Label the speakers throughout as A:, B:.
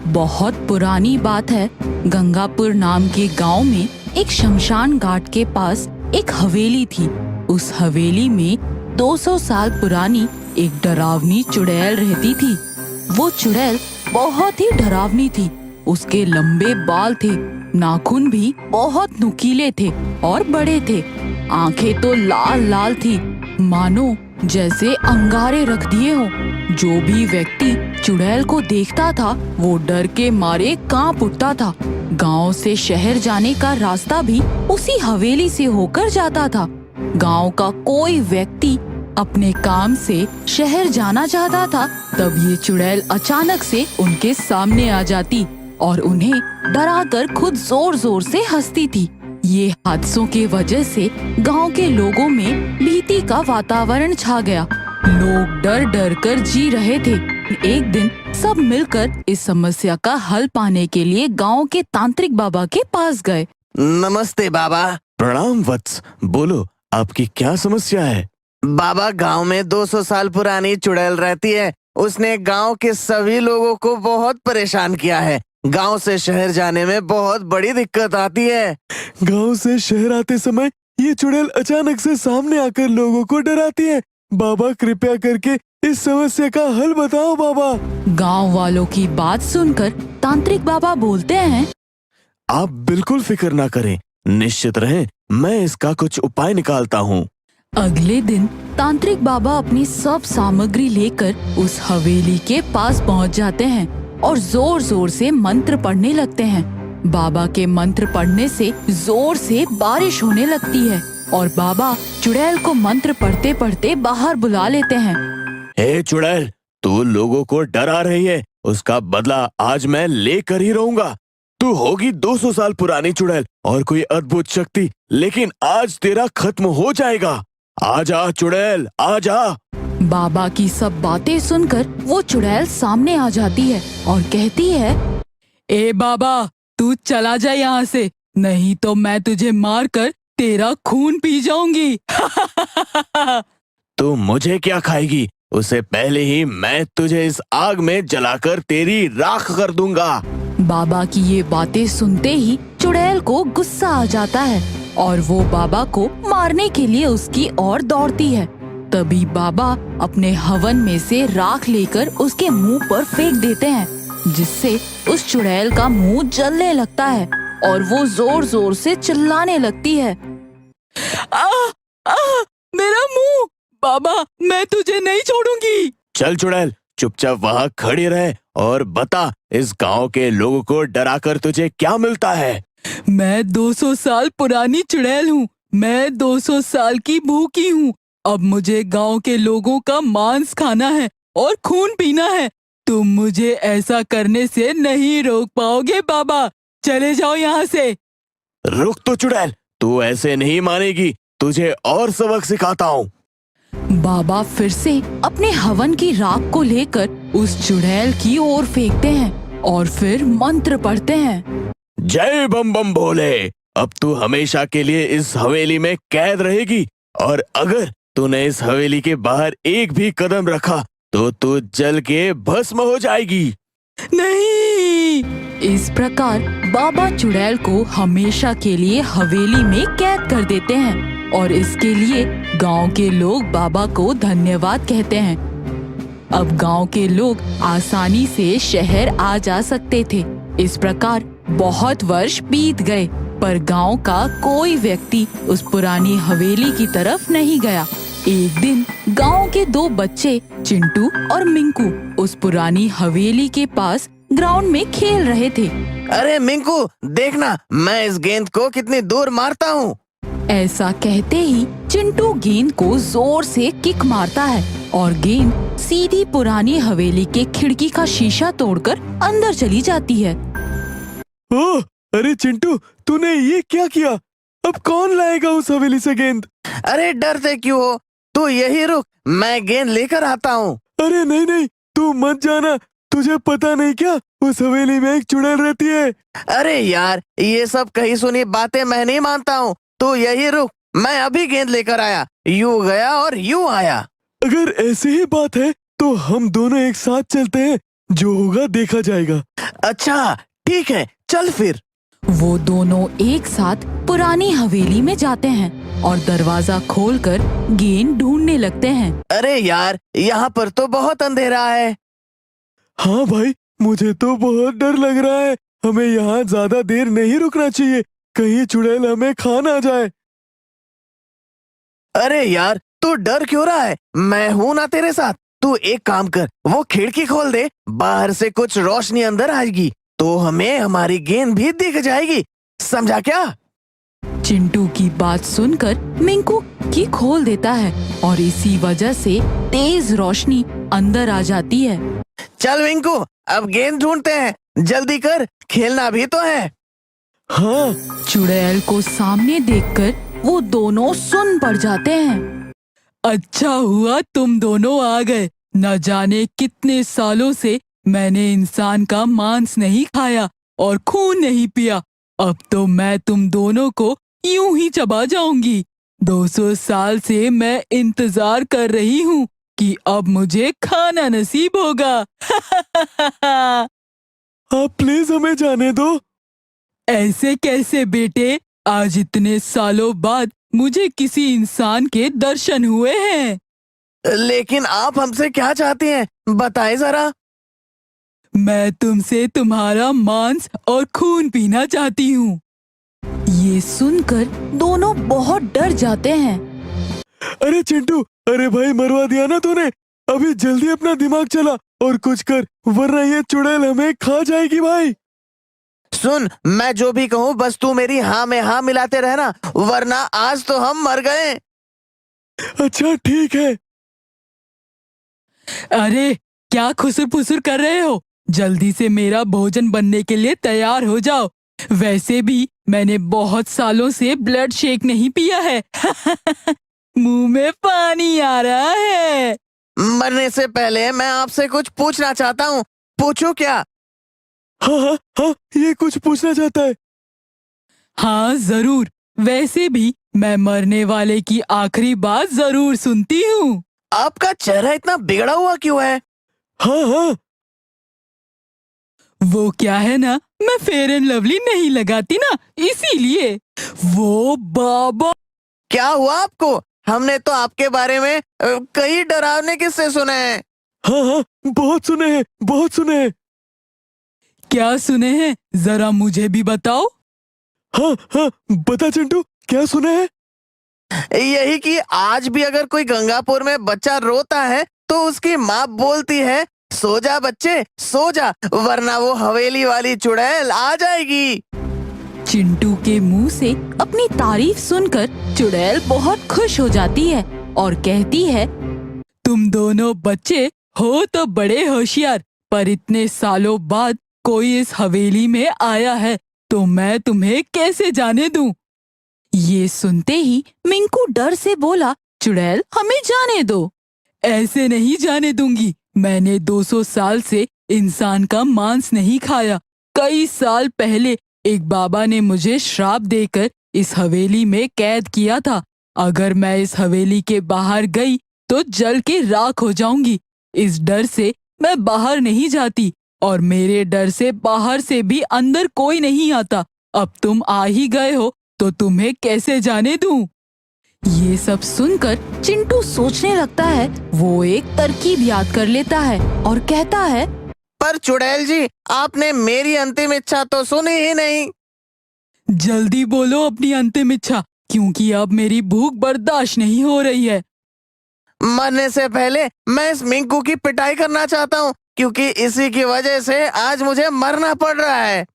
A: बहुत पुरानी बात है। गंगापुर नाम के गांव में एक शमशान घाट के पास एक हवेली थी। उस हवेली में 200 साल पुरानी एक डरावनी चुड़ैल रहती थी। वो चुड़ैल बहुत ही डरावनी थी। उसके लंबे बाल थे, नाखून भी बहुत नुकीले थे और बड़े थे। आंखें तो लाल लाल थी, मानो जैसे अंगारे रख दिए हो। जो भी व्यक्ति चुड़ैल को देखता था वो डर के मारे कांप उठता था। गांव से शहर जाने का रास्ता भी उसी हवेली से होकर जाता था। गांव का कोई व्यक्ति अपने काम से शहर जाना चाहता था, तब ये चुड़ैल अचानक से उनके सामने आ जाती और उन्हें डराकर खुद जोर जोर से हंसती थी। ये हादसों के वजह से गांव के लोगों में भीति का वातावरण छा गया। लोग डर डर कर जी रहे थे। एक दिन सब मिलकर इस समस्या का हल पाने के लिए गांव के तांत्रिक बाबा के पास गए।
B: नमस्ते बाबा।
C: प्रणाम वत्स, बोलो आपकी क्या समस्या है?
B: बाबा, गांव में 200 साल पुरानी चुड़ैल रहती है। उसने गांव के सभी लोगों को बहुत परेशान किया है। गांव से शहर जाने में बहुत बड़ी दिक्कत आती है।
C: गांव से शहर आते समय ये चुड़ैल अचानक से सामने आकर लोगों को डराती है। बाबा कृपया करके इस समस्या का हल बताओ बाबा।
A: गांव वालों की बात सुनकर तांत्रिक बाबा बोलते हैं,
C: आप बिल्कुल फिक्र ना करें, निश्चित रहें, मैं इसका कुछ उपाय निकालता हूँ।
A: अगले दिन तांत्रिक बाबा अपनी सब सामग्री लेकर उस हवेली के पास पहुंच जाते हैं और जोर जोर से मंत्र पढ़ने लगते हैं। बाबा के मंत्र पढ़ने से जोर से बारिश होने लगती है और बाबा चुड़ैल को मंत्र पढ़ते पढ़ते बाहर बुला लेते हैं।
C: हे चुड़ैल, तू लोगों को डरा रही है, उसका बदला आज मैं लेकर ही रहूंगा। तू होगी 200 साल पुरानी चुड़ैल और कोई अद्भुत शक्ति, लेकिन आज तेरा खत्म हो जाएगा। आजा चुड़ैल, आजा।
A: बाबा की सब बातें सुनकर वो चुड़ैल सामने आ जाती है और कहती है, ए बाबा, तू चला जा यहाँ से, नहीं तो मैं तुझे मारकर तेरा खून पी जाऊंगी।
C: तू मुझे क्या खाएगी? उससे पहले ही मैं तुझे इस आग में जलाकर तेरी राख कर दूंगा।
A: बाबा की ये बातें सुनते ही चुड़ैल को गुस्सा आ जाता है और वो बाबा को मारने के लिए उसकी ओर दौड़ती है। तभी बाबा अपने हवन में से राख लेकर उसके मुंह पर फेंक देते हैं, जिससे उस चुड़ैल का मुंह जलने लगता है और वो जोर जोर से चिल्लाने लगती है, आ, आ, मेरा मुंह! बाबा, मैं तुझे नहीं छोड़ूंगी।
C: चल चुड़ैल, चुपचाप वहाँ खड़ी रहे और बता, इस गांव के लोगों को डराकर तुझे क्या मिलता है?
A: मैं 200 साल पुरानी चुड़ैल हूँ। मैं 200 साल की भूखी हूँ। अब मुझे गांव के लोगों का मांस खाना है और खून पीना है। तुम मुझे ऐसा करने से नहीं रोक पाओगे बाबा। चले जाओ यहाँ से।
C: रुक तो चुड़ैल, तू ऐसे नहीं मानेगी, तुझे और सबक सिखाता हूँ।
A: बाबा फिर से अपने हवन की राख को लेकर उस चुड़ैल की ओर फेंकते हैं और फिर मंत्र पढ़ते हैं।
C: जय बम बम भोले, अब तू हमेशा के लिए इस हवेली में कैद रहेगी और अगर तूने इस हवेली के बाहर एक भी कदम रखा तो तू जल के भस्म हो जाएगी।
A: नहीं! इस प्रकार बाबा चुड़ैल को हमेशा के लिए हवेली में कैद कर देते हैं और इसके लिए गांव के लोग बाबा को धन्यवाद कहते हैं। अब गांव के लोग आसानी से शहर आ जा सकते थे। इस प्रकार बहुत वर्ष बीत गए, पर गांव का कोई व्यक्ति उस पुरानी हवेली की तरफ नहीं गया। एक दिन गांव के 2 बच्चे चिंटू और मिंकू उस पुरानी हवेली के पास ग्राउंड में खेल रहे थे।
B: अरे मिंकू, देखना मैं इस गेंद को कितनी दूर मारता हूँ।
A: ऐसा कहते ही चिंटू गेंद को जोर से किक मारता है और गेंद सीधी पुरानी हवेली के खिड़की का शीशा तोड़कर अंदर चली जाती है।
C: ओह, अरे चिंटू, तूने ये क्या किया? अब कौन लाएगा उस हवेली से गेंद?
B: अरे डरते क्यों हो? तू यही रुक, मैं गेंद लेकर आता हूँ।
C: अरे नहीं नहीं, तू मत जाना। तुझे पता नहीं क्या, उस हवेली में एक चुड़ैल रहती है।
B: अरे यार, ये सब कही सुनी बातें मैं नहीं मानता हूँ। तू यही रुक, मैं अभी गेंद लेकर आया। यूं गया और यूं आया।
C: अगर ऐसी ही बात है तो हम दोनों एक साथ चलते हैं, जो होगा देखा जाएगा।
B: अच्छा ठीक है, चल फिर।
A: वो दोनों एक साथ पुरानी हवेली में जाते हैं और दरवाजा खोलकर गेंद ढूंढने लगते हैं।
B: अरे यार, यहाँ पर तो बहुत अंधेरा है।
C: हाँ भाई, मुझे तो बहुत डर लग रहा है। हमें यहाँ ज्यादा देर नहीं रुकना चाहिए, कहीं चुड़ैल हमें खा ना जाए।
B: अरे यार, तू डर क्यों रहा है? मैं हूं ना तेरे साथ। तू एक काम कर, वो खिड़की खोल दे, बाहर से कुछ रोशनी अंदर आएगी तो हमें हमारी गेंद भी दिख जाएगी, समझा क्या?
A: चिंटू की बात सुनकर मिंकू की खोल देता है और इसी वजह से तेज रोशनी अंदर आ जाती है।
B: चल विंकू, अब गेंद ढूंढते हैं, जल्दी कर, खेलना भी तो है।
C: हाँ,
A: चुड़ैल को सामने देखकर वो दोनों सुन पड़ जाते हैं। अच्छा हुआ तुम दोनों आ गए। न जाने कितने सालों से मैंने इंसान का मांस नहीं खाया और खून नहीं पिया। अब तो मैं तुम दोनों को यूं ही चबा जाऊंगी। 200 साल से मैं इंतजार कर रही हूँ कि अब मुझे खाना नसीब होगा।
C: आप प्लीज हमें जाने दो।
A: ऐसे कैसे बेटे? आज इतने सालों बाद मुझे किसी इंसान के दर्शन हुए हैं।
B: लेकिन आप हमसे क्या चाहते हैं, बताएं जरा।
A: मैं तुमसे तुम्हारा मांस और खून पीना चाहती हूँ। ये सुनकर दोनों बहुत डर जाते हैं।
C: अरे चिंटू, अरे भाई, मरवा दिया ना तूने। अभी जल्दी अपना दिमाग चला और कुछ कर, वरना ये चुड़ैल हमें खा जाएगी भाई।
B: सुन, मैं जो भी कहूँ बस तू मेरी हाँ में हाँ मिलाते रहना, वरना आज तो हम मर गए।
C: अच्छा ठीक है।
A: अरे क्या खुसुर फुसुर कर रहे हो? जल्दी से मेरा भोजन बनने के लिए तैयार हो जाओ। वैसे भी मैंने बहुत सालों से ब्लड शेक नहीं पिया है। मुंह में पानी आ रहा है।
B: मरने से पहले मैं आपसे कुछ पूछना चाहता हूँ, पूछूं क्या?
C: हाँ हाँ हाँ, ये कुछ पूछना चाहता है।
A: हाँ जरूर। वैसे भी मैं मरने वाले की आखिरी बात जरूर सुनती हूँ।
B: आपका चेहरा इतना बिगड़ा हुआ क्यों है?
C: हाँ हाँ,
A: वो क्या है ना, मैं फेयर एंड लवली नहीं लगाती ना, इसीलिए। वो बाबा।
B: क्या हुआ आपको? हमने तो आपके बारे में कई डरावने किस्से सुने हैं।
C: हाँ हाँ, बहुत सुने हैं, बहुत सुने हैं।
A: क्या सुने हैं? जरा मुझे भी बताओ।
C: हाँ हाँ, बता चिंटू, क्या सुने हैं?
B: यही कि आज भी अगर कोई गंगापुर में बच्चा रोता है तो उसकी माँ बोलती है, सो जा बच्चे सो जा, वरना वो हवेली वाली चुड़ैल आ जाएगी।
A: चिंटू के मुंह से अपनी तारीफ सुनकर चुड़ैल बहुत खुश हो जाती है और कहती है, तुम दोनों बच्चे हो तो बड़े होशियार, पर इतने सालों बाद कोई इस हवेली में आया है तो मैं तुम्हें कैसे जाने दूं? ये सुनते ही मिंकू डर से बोला, चुड़ैल हमें जाने दो। ऐसे नहीं जाने दूंगी। मैंने 200 साल से इंसान का मांस नहीं खाया। कई साल पहले एक बाबा ने मुझे श्राप देकर इस हवेली में कैद किया था। अगर मैं इस हवेली के बाहर गई तो जल के राख हो जाऊंगी। इस डर से मैं बाहर नहीं जाती और मेरे डर से बाहर से भी अंदर कोई नहीं आता। अब तुम आ ही गए हो तो तुम्हें कैसे जाने दूं? ये सब सुनकर चिंटू सोचने लगता है। वो एक तरकीब याद कर लेता है और कहता है,
B: पर चुड़ैल जी, आपने मेरी अंतिम इच्छा तो सुनी ही नहीं।
A: जल्दी बोलो अपनी अंतिम इच्छा, क्योंकि अब मेरी भूख बर्दाश्त नहीं हो रही है।
B: मरने से पहले मैं इस मिंकू की पिटाई करना चाहता हूँ, क्योंकि इसी की वजह से आज मुझे मरना पड़ रहा है।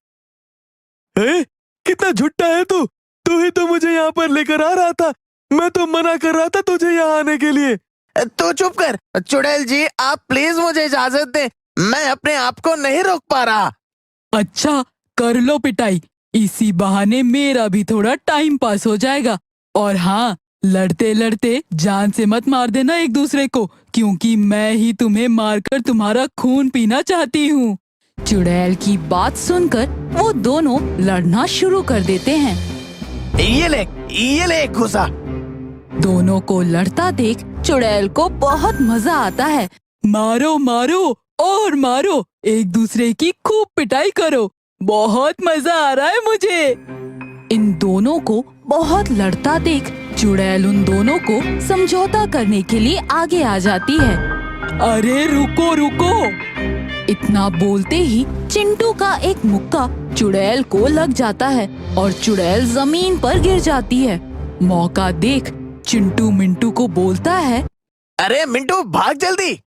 C: कितना झुट्टा है तू। तू ही तो मुझे यहाँ पर लेकर आ रहा था। मैं तो मना कर रहा था तुझे यहाँ आने के लिए।
B: तो चुप कर चुड़ैल जी, आप प्लीज मुझे इजाजत दें, मैं अपने आप को नहीं रोक पा रहा।
A: अच्छा कर लो पिटाई, इसी बहाने मेरा भी थोड़ा टाइम पास हो जाएगा। और हाँ, लड़ते लड़ते जान से मत मार देना एक दूसरे को, क्योंकि मैं ही तुम्हें मारकर तुम्हारा खून पीना चाहती हूँ। चुड़ैल की बात सुनकर वो दोनों लड़ना शुरू कर देते हैं।
B: ये ले घुसा।
A: दोनों को लड़ता देख चुड़ैल को बहुत मजा आता है। मारो मारो, और मारो, एक दूसरे की खूब पिटाई करो, बहुत मजा आ रहा है मुझे। इन दोनों को बहुत लड़ता देख चुड़ैल उन दोनों को समझौता करने के लिए आगे आ जाती है। अरे रुको रुको! इतना बोलते ही चिंटू का एक मुक्का चुड़ैल को लग जाता है और चुड़ैल जमीन पर गिर जाती है। मौका देख चिंटू मिंटू को बोलता है,
B: अरे मिंटू भाग जल्दी।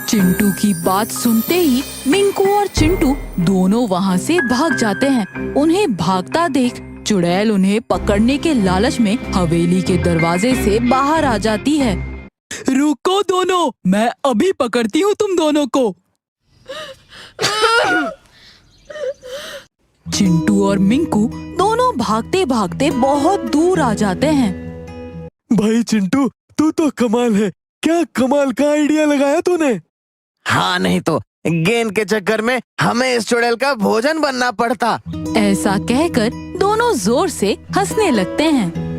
A: चिंटू की बात सुनते ही मिंकू और चिंटू दोनों वहाँ से भाग जाते हैं। उन्हें भागता देख चुड़ैल उन्हें पकड़ने के लालच में हवेली के दरवाजे से बाहर आ जाती है। रुको दोनों, मैं अभी पकड़ती हूँ तुम दोनों को। चिंटू और मिंकू दोनों भागते भागते बहुत दूर आ जाते हैं।
C: भाई चिंटू, तू तो कमाल है। क्या कमाल का आइडिया लगाया तूने।
B: हाँ नहीं तो गेंद के चक्कर में हमें इस चुड़ैल का भोजन बनना पड़ता।
A: ऐसा कहकर दोनों जोर से हंसने लगते हैं।